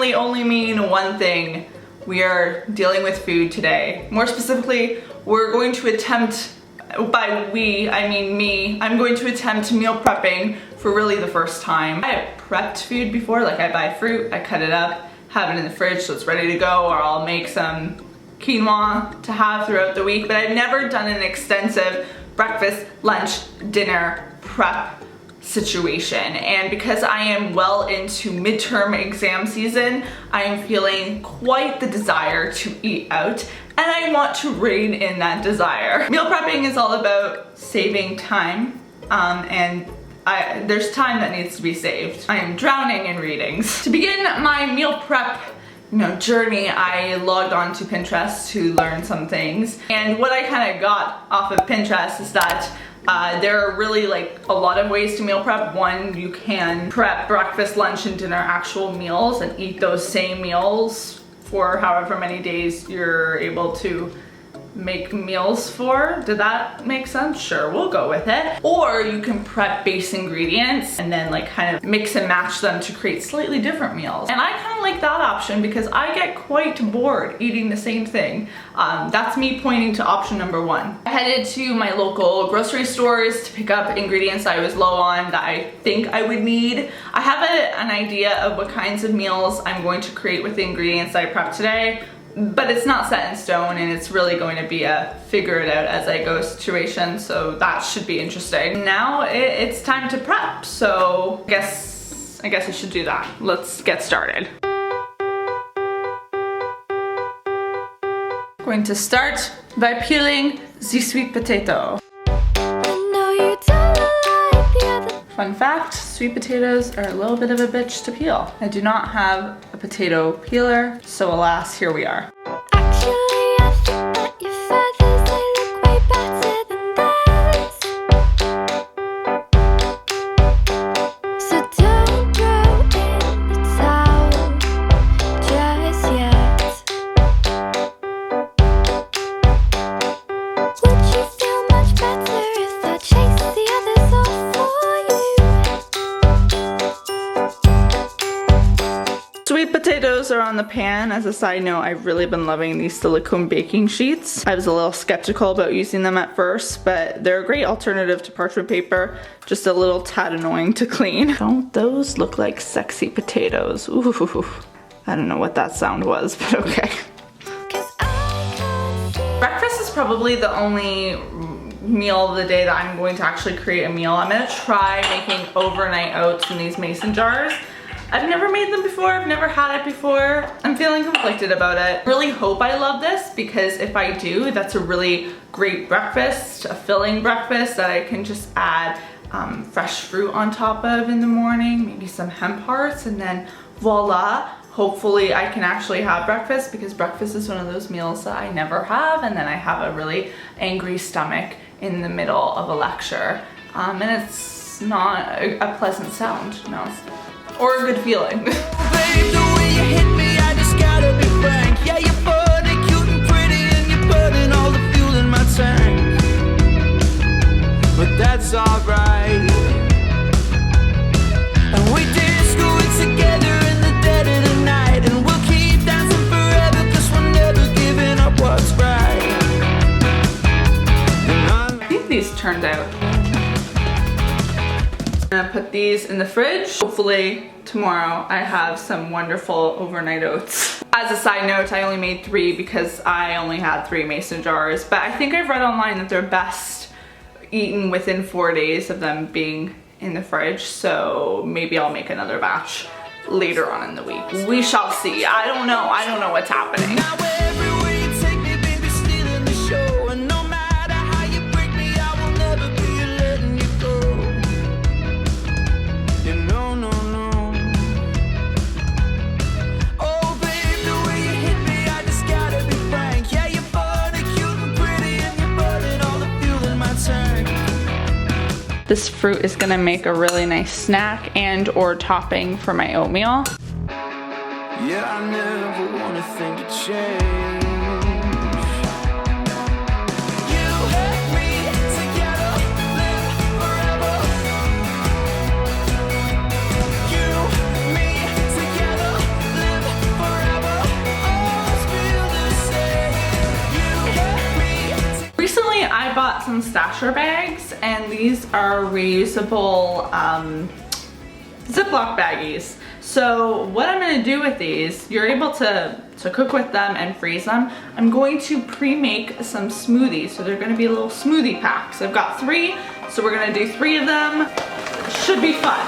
really only mean one thing. We are dealing with food today. More specifically, we're going to attempt, by we, I mean me, I'm going to attempt meal prepping for really the first time. I have prepped food before, like I buy fruit, I cut it up, have it in the fridge so it's ready to go, or I'll make some quinoa to have throughout the week, but I've never done an extensive breakfast, lunch, dinner prep situation. And because I am well into midterm exam season, I am feeling quite the desire to eat out, and I want to rein in that desire. Meal prepping is all about saving time, and there's time that needs to be saved. I am drowning in readings. To begin my meal prep journey, I logged on to Pinterest to learn some things, and what I kind of got off of Pinterest is that there are really like a lot of ways to meal prep. One, you can prep breakfast, lunch, and dinner actual meals and eat those same meals for however many days you're able to make meals for. Did that make sense? Sure, we'll go with it. Or you can prep base ingredients and then like kind of mix and match them to create slightly different meals. And I kind of like that option because I get quite bored eating the same thing. That's me pointing to option number one. I headed to my local grocery stores to pick up ingredients I was low on that I think I would need. I have an idea of what kinds of meals I'm going to create with the ingredients I prepped today, but it's not set in stone, and it's really going to be a figure it out as I go situation, so that should be interesting. Now it's time to prep, so I guess I should do that. Let's get started. I'm going to start by peeling the sweet potato. Fun fact, sweet potatoes are a little bit of a bitch to peel. I do not have a potato peeler, so alas, here we are. Sweet potatoes are on the pan. As a side note, I've really been loving these silicone baking sheets. I was a little skeptical about using them at first, but they're a great alternative to parchment paper, just a little tad annoying to clean. Don't those look like sexy potatoes? Ooh, I don't know what that sound was, but okay. Breakfast is probably the only meal of the day that I'm going to actually create a meal. I'm gonna try making overnight oats in these mason jars. I've never made them before, I've never had it before. I'm feeling conflicted about it. Really hope I love this, because if I do, that's a really great breakfast, a filling breakfast that I can just add fresh fruit on top of in the morning, maybe some hemp hearts, and then voila. Hopefully I can actually have breakfast, because breakfast is one of those meals that I never have, and then I have a really angry stomach in the middle of a lecture. And it's not a pleasant sound, no. Or a good feeling. Babe, the way you hit me, I just gotta be frank. Yeah, you're funny, cute and pretty, and you're putting all the fuel in my tank. But that's alright. And we disco it together in the dead of the night, and we'll keep dancing forever, 'cause we're never giving up what's right. I think these turned out. I'm gonna put these in the fridge. Hopefully tomorrow I have some wonderful overnight oats. As a side note, I only made 3 because I only had 3 mason jars, but I think I've read online that they're best eaten within 4 days of them being in the fridge, so maybe I'll make another batch later on in the week. We shall see. I don't know what's happening. This fruit is gonna make a really nice snack and or topping for my oatmeal. Yeah, I never wanna think of change. sachet bags, and these are reusable Ziploc baggies. So what I'm gonna do with these, you're able to cook with them and freeze them. I'm going to pre-make some smoothies. So they're gonna be little smoothie packs. I've got 3, so we're gonna do 3 of them. Should be fun.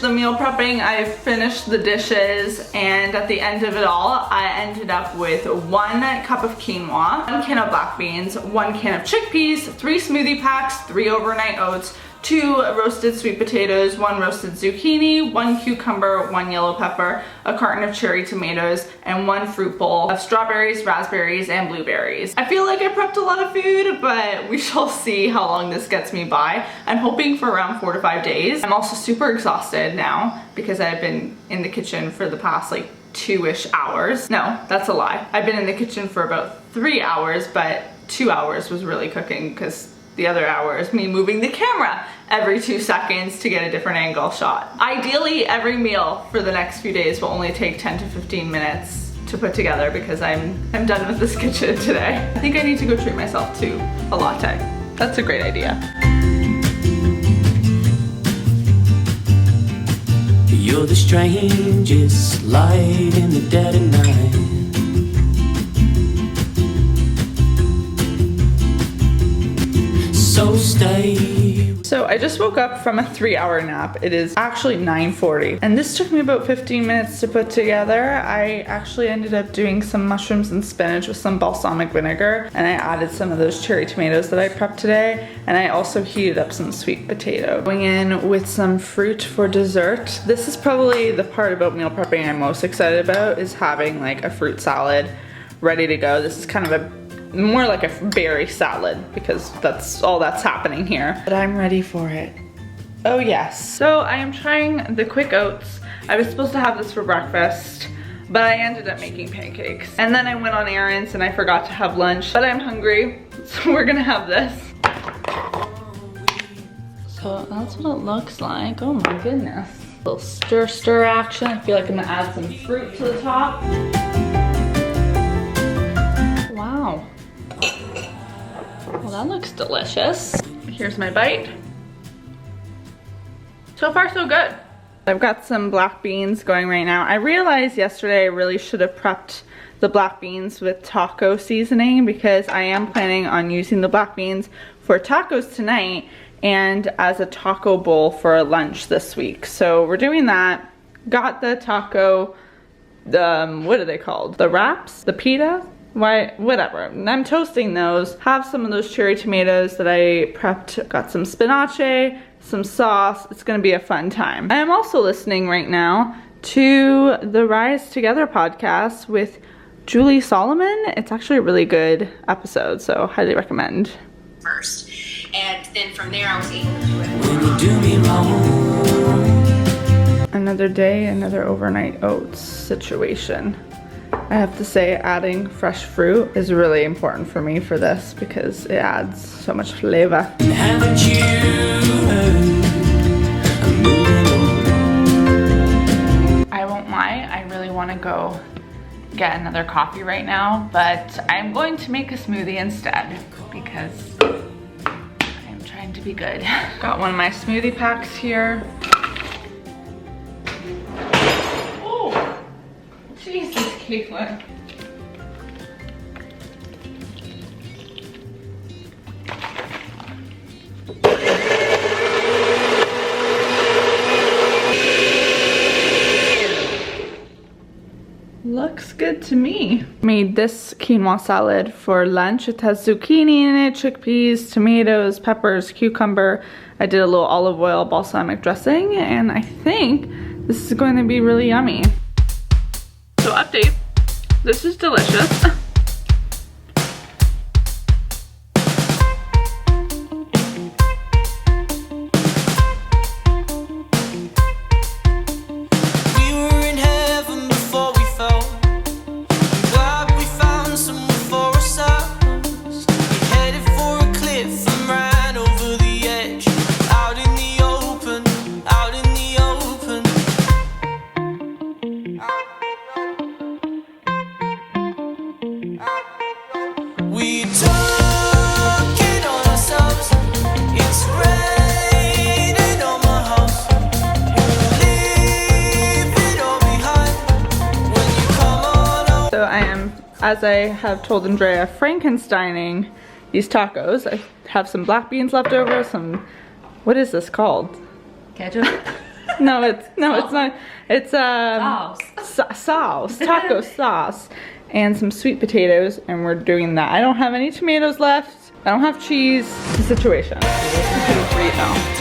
The meal prepping, I finished the dishes, and at the end of it all, I ended up with 1 cup of quinoa, 1 can of black beans, 1 can of chickpeas, 3 smoothie packs, 3 overnight oats, 2 roasted sweet potatoes, 1 roasted zucchini, 1 cucumber, 1 yellow pepper, a carton of cherry tomatoes, and 1 fruit bowl of strawberries, raspberries, and blueberries. I feel like I prepped a lot of food, but we shall see how long this gets me by. I'm hoping for around 4 to 5 days. I'm also super exhausted now because I've been in the kitchen for the past like 2-ish hours. No, that's a lie. I've been in the kitchen for about 3 hours, but 2 hours was really cooking because the other hour is me moving the camera every 2 seconds to get a different angle shot. Ideally, every meal for the next few days will only take 10 to 15 minutes to put together because I'm done with this kitchen today. I think I need to go treat myself to a latte. That's a great idea. You're the strangest light in the dead of night. So I just woke up from a 3-hour nap. It is actually 9:40, and this took me about 15 minutes to put together. I actually ended up doing some mushrooms and spinach with some balsamic vinegar, and I added some of those cherry tomatoes that I prepped today, and I also heated up some sweet potato. Going in with some fruit for dessert. This is probably the part about meal prepping I'm most excited about, is having like a fruit salad ready to go. This is kind of more like a berry salad because that's all that's happening here. But I'm ready for it. Oh yes. So I am trying the quick oats. I was supposed to have this for breakfast, but I ended up making pancakes. And then I went on errands and I forgot to have lunch, but I'm hungry, so we're gonna have this. So that's what it looks like. Oh my goodness. A little stir action. I feel like I'm gonna add some fruit to the top. Wow. Well, that looks delicious. Here's my bite. So far, so good. I've got some black beans going right now. I realized yesterday I really should have prepped the black beans with taco seasoning because I am planning on using the black beans for tacos tonight and as a taco bowl for lunch this week. So we're doing that. Got the taco, what are they called? The wraps? The pita? Whatever. I'm toasting those. Have some of those cherry tomatoes that I prepped. Got some spinache, some sauce. It's gonna be a fun time. I am also listening right now to the Rise Together podcast with Julie Solomon. It's actually a really good episode, so highly recommend. First, and then from there I was able to do it. When you do me wrong. Another day, another overnight oats situation. I have to say adding fresh fruit is really important for me for this because it adds so much flavor. Haven't you heard? I'm moving on. I won't lie, I really want to go get another coffee right now, but I'm going to make a smoothie instead because I'm trying to be good. Got one of my smoothie packs here. Oh, Jesus, Caitlin. Looks good to me. Made this quinoa salad for lunch. It has zucchini in it, chickpeas, tomatoes, peppers, cucumber. I did a little olive oil balsamic dressing, and I think this is going to be really yummy. So update, this is delicious. As I have told Andrea, Frankensteining these tacos. I have some black beans left over, some, what is this called? Ketchup? No, it's not. It's sauce, taco sauce, and some sweet potatoes, and we're doing that. I don't have any tomatoes left. I don't have cheese. It's a situation. It's great now.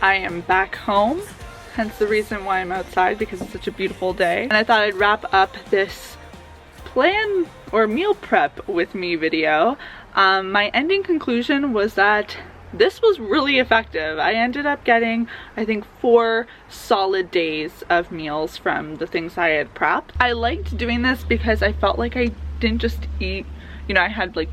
I am back home, hence the reason why I'm outside, because it's such a beautiful day. And I thought I'd wrap up this plan or meal prep with me video. My ending conclusion was that this was really effective. I ended up getting, I think, 4 solid days of meals from the things I had prepped. I liked doing this because I felt like I didn't just eat, you know, I had like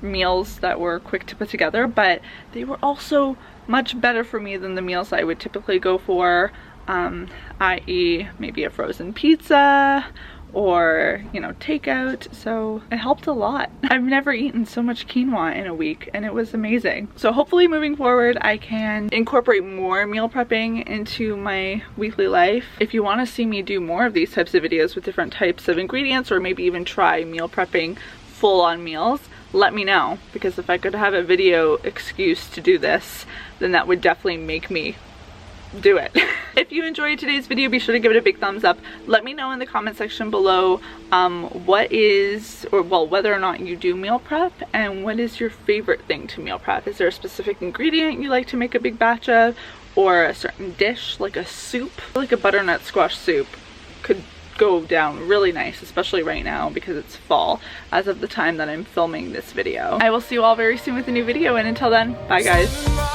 meals that were quick to put together, but they were also much better for me than the meals I would typically go for, i.e. maybe a frozen pizza or, you know, takeout. So it helped a lot. I've never eaten so much quinoa in a week, and it was amazing. So hopefully moving forward I can incorporate more meal prepping into my weekly life. If you want to see me do more of these types of videos with different types of ingredients, or maybe even try meal prepping full-on meals, let me know, because if I could have a video excuse to do this, then that would definitely make me do it. If you enjoyed today's video, be sure to give it a big thumbs up. Let me know in the comment section below what is, or well, whether or not you do meal prep, and what is your favorite thing to meal prep. Is there a specific ingredient you like to make a big batch of, or a certain dish, like a soup? Like a butternut squash soup could go down really nice, especially right now because it's fall as of the time that I'm filming this video. I will see you all very soon with a new video, and until then, bye guys.